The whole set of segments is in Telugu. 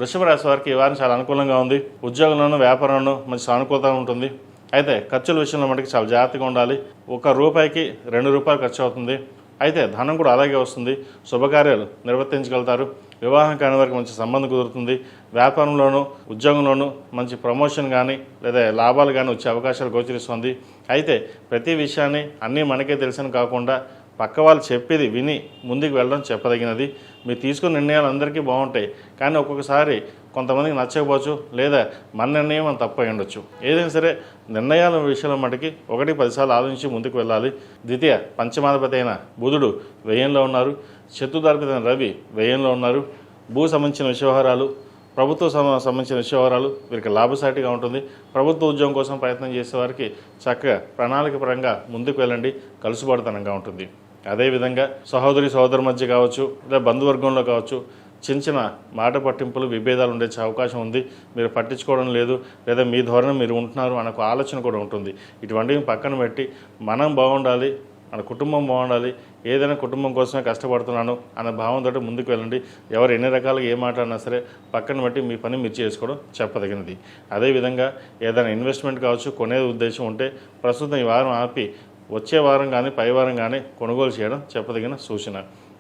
వృషభ రాశి వారికి ఈ వారం చాలా అనుకూలంగా ఉంది. ఉద్యోగంలోనూ వ్యాపారంలోనూ మంచి సానుకూలత ఉంటుంది. అయితే ఖర్చుల విషయంలో మటుకు చాలా జాగ్రత్తగా ఉండాలి. ₹1కి ₹2 ఖర్చు అవుతుంది. అయితే ధనం కూడా అలాగే వస్తుంది. శుభకార్యాలు నిర్వర్తించగలుగుతారు. వివాహం కాని వారికి మంచి సంబంధం కుదురుతుంది. వ్యాపారంలోనూ ఉద్యోగంలోనూ మంచి ప్రమోషన్ కానీ లేదా లాభాలు కానీ వచ్చే అవకాశాలు గోచరిస్తుంది. అయితే ప్రతి విషయాన్ని అన్నీ మనకే తెలిసిన కాకుండా పక్క వాళ్ళు చెప్పేది విని ముందుకు వెళ్ళడం చెప్పదగినది. మీరు తీసుకున్న నిర్ణయాలు అందరికీ బాగుంటాయి, కానీ ఒక్కొక్కసారి కొంతమందికి నచ్చకపోవచ్చు, లేదా మన నిర్ణయం మనం తప్పు అయి ఉండొచ్చు. ఏదైనా సరే నిర్ణయాల విషయంలో మటుకి 1-10 సార్లు ఆలోచించి ముందుకు వెళ్ళాలి. ద్వితీయ పంచమాధిపతి అయిన బుధుడు వ్యయంలో ఉన్నారు. చతుర్థాధిపతి అయిన రవి వ్యయంలో ఉన్నారు. భూ సంబంధించిన వ్యవహారాలు, ప్రభుత్వ సంబంధించిన వ్యవహారాలు వీరికి లాభసాటిగా ఉంటుంది. ప్రభుత్వ ఉద్యోగం కోసం ప్రయత్నం చేసేవారికి చక్కగా ప్రణాళిక పరంగా ముందుకు వెళ్ళండి, కలుసుబాటుతనంగా ఉంటుంది. అదేవిధంగా సహోదరి మధ్య కావచ్చు, లేదా బంధువర్గంలో కావచ్చు, చిన్న చిన్న మాట పట్టింపులు విభేదాలు ఉండే అవకాశం ఉంది. మీరు పట్టించుకోవడం లేదు, లేదా మీ ధోరణి మీరు ఉంటున్నారు అనే ఆలోచన కూడా ఉంటుంది. ఇటువంటివి పక్కన పెట్టి మనం బాగుండాలి, మన కుటుంబం బాగుండాలి, ఏదైనా కుటుంబం కోసమే కష్టపడుతున్నాను అనే భావంతో ముందుకు వెళ్ళండి. ఎవరు ఎన్ని రకాలుగా ఏ మాట్లాడినా సరే పక్కన పెట్టి మీ పని మీరు చేసుకోవడం చెప్పదగినది. అదేవిధంగా ఏదైనా ఇన్వెస్ట్మెంట్ కావచ్చు కొనే ఉద్దేశం ఉంటే ప్రస్తుతం ఈ వారం ఆపి వచ్చే వారం కానీ పై వారం కానీ కొనుగోలు చేయడం చెప్పదగిన సూచన.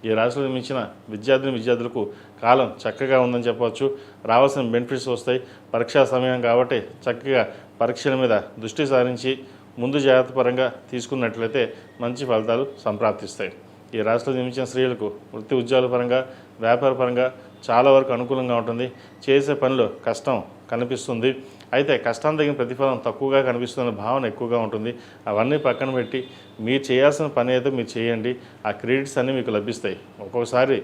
ఈ రాశిలో జన్మించిన విద్యార్థులకు కాలం చక్కగా ఉందని చెప్పవచ్చు. రావాల్సిన బెనిఫిట్స్ వస్తాయి. పరీక్షా సమయం కాబట్టి చక్కగా పరీక్షల మీద దృష్టి సారించి ముందు జాగ్రత్త పరంగా తీసుకున్నట్లయితే మంచి ఫలితాలు సంప్రాప్తిస్తాయి. ఈ రాశిలో జన్మించిన స్త్రీలకు వృత్తి ఉద్యోగాల పరంగా వ్యాపార పరంగా చాలా వరకు అనుకూలంగా ఉంటుంది. చేసే పనిలో కష్టం కనిపిస్తుంది. అయితే కష్టం తగిన ప్రతిఫలం తక్కువగా కనిపిస్తున్న భావన ఎక్కువగా ఉంటుంది. అవన్నీ పక్కన పెట్టి మీరు చేయాల్సిన పని అయితే మీరు చేయండి. ఆ క్రెడిట్స్ అన్నీ మీకు లభిస్తాయి. ఒక్కొక్కసారి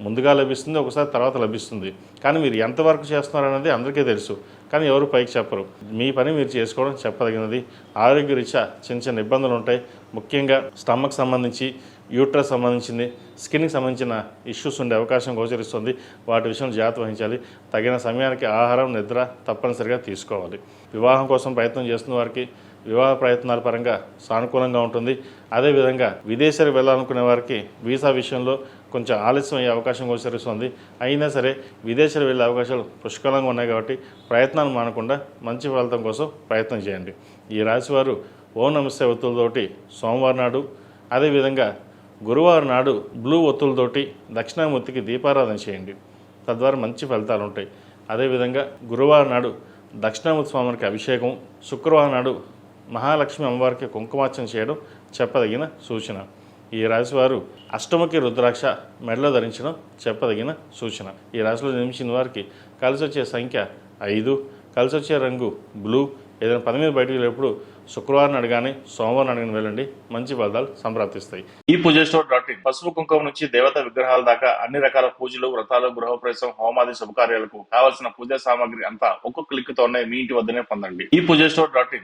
ముందుగా లభిస్తుంది, ఒకసారి తర్వాత లభిస్తుంది. కానీ మీరు ఎంతవరకు చేస్తున్నారనేది అందరికీ తెలుసు, కానీ ఎవరు పైకి చెప్పరు. మీ పని మీరు చేసుకోవడం చెప్పదగినది. ఆరోగ్యరీత్యా చిన్న చిన్న ఇబ్బందులు ఉంటాయి. ముఖ్యంగా స్టమక్ సంబంధించి, యూట్రస్ సంబంధించింది, స్కిన్కి సంబంధించిన ఇష్యూస్ ఉండే అవకాశం గోచరిస్తుంది. వాటి విషయంలో జాగ్రత్త వహించాలి. తగిన సమయానికి ఆహారం, నిద్ర తప్పనిసరిగా తీసుకోవాలి. వివాహం కోసం ప్రయత్నం చేస్తున్న వారికి వివాహ ప్రయత్నాల పరంగా సానుకూలంగా ఉంటుంది. అదేవిధంగా విదేశాలకు వెళ్ళాలనుకునే వారికి వీసా విషయంలో కొంచెం ఆలస్యం అయ్యే అవకాశం గోచరిస్తుంది. అయినా సరే విదేశాలు వెళ్ళే అవకాశాలు పుష్కలంగా ఉన్నాయి కాబట్టి ప్రయత్నాలు మానకుండా మంచి ఫలితం కోసం ప్రయత్నం చేయండి. ఈ రాశివారు ఓం నమస్తే ఒత్తులతోటి సోమవారం నాడు, అదేవిధంగా గురువారం నాడు బ్లూ ఒత్తులతోటి దక్షిణామూర్తికి దీపారాధన చేయండి. తద్వారా మంచి ఫలితాలు ఉంటాయి. అదేవిధంగా గురువారం నాడు దక్షిణామూర్తి స్వామికి అభిషేకం, శుక్రవారం నాడు మహాలక్ష్మి అమ్మవారికి కుంకుమార్చన చేయడం చెప్పదగిన సూచన. ఈ రాశివారు అష్టముఖి రుద్రాక్ష మెడలో ధరించడం చెప్పదగిన సూచన. ఈ రాశిలో జన్మించిన వారికి కలిసి వచ్చే సంఖ్య 5, కలిసి వచ్చే రంగు బ్లూ. ఏదైనా పని మీద బయటకు వెళ్ళేప్పుడు శుక్రవారం నాడు కానీ సోమవారం నాడు వెళ్ళండి, మంచి ఫలితాలు సంప్రాప్తిస్తాయి. ఈ పూజస్టోర్.in పసుపు కుంకుమ నుంచి దేవతా విగ్రహాల దాకా అన్ని రకాల పూజలు, వ్రతాలు, గృహప్రవేశం, హోమాది శుభకార్యాలకు కావాల్సిన పూజా సామాగ్రి అంతా ఒక్కొక్క క్లిక్ తోనే మీ ఇంటి వద్దనే పొందండి. ఈ పూజస్టోర్.in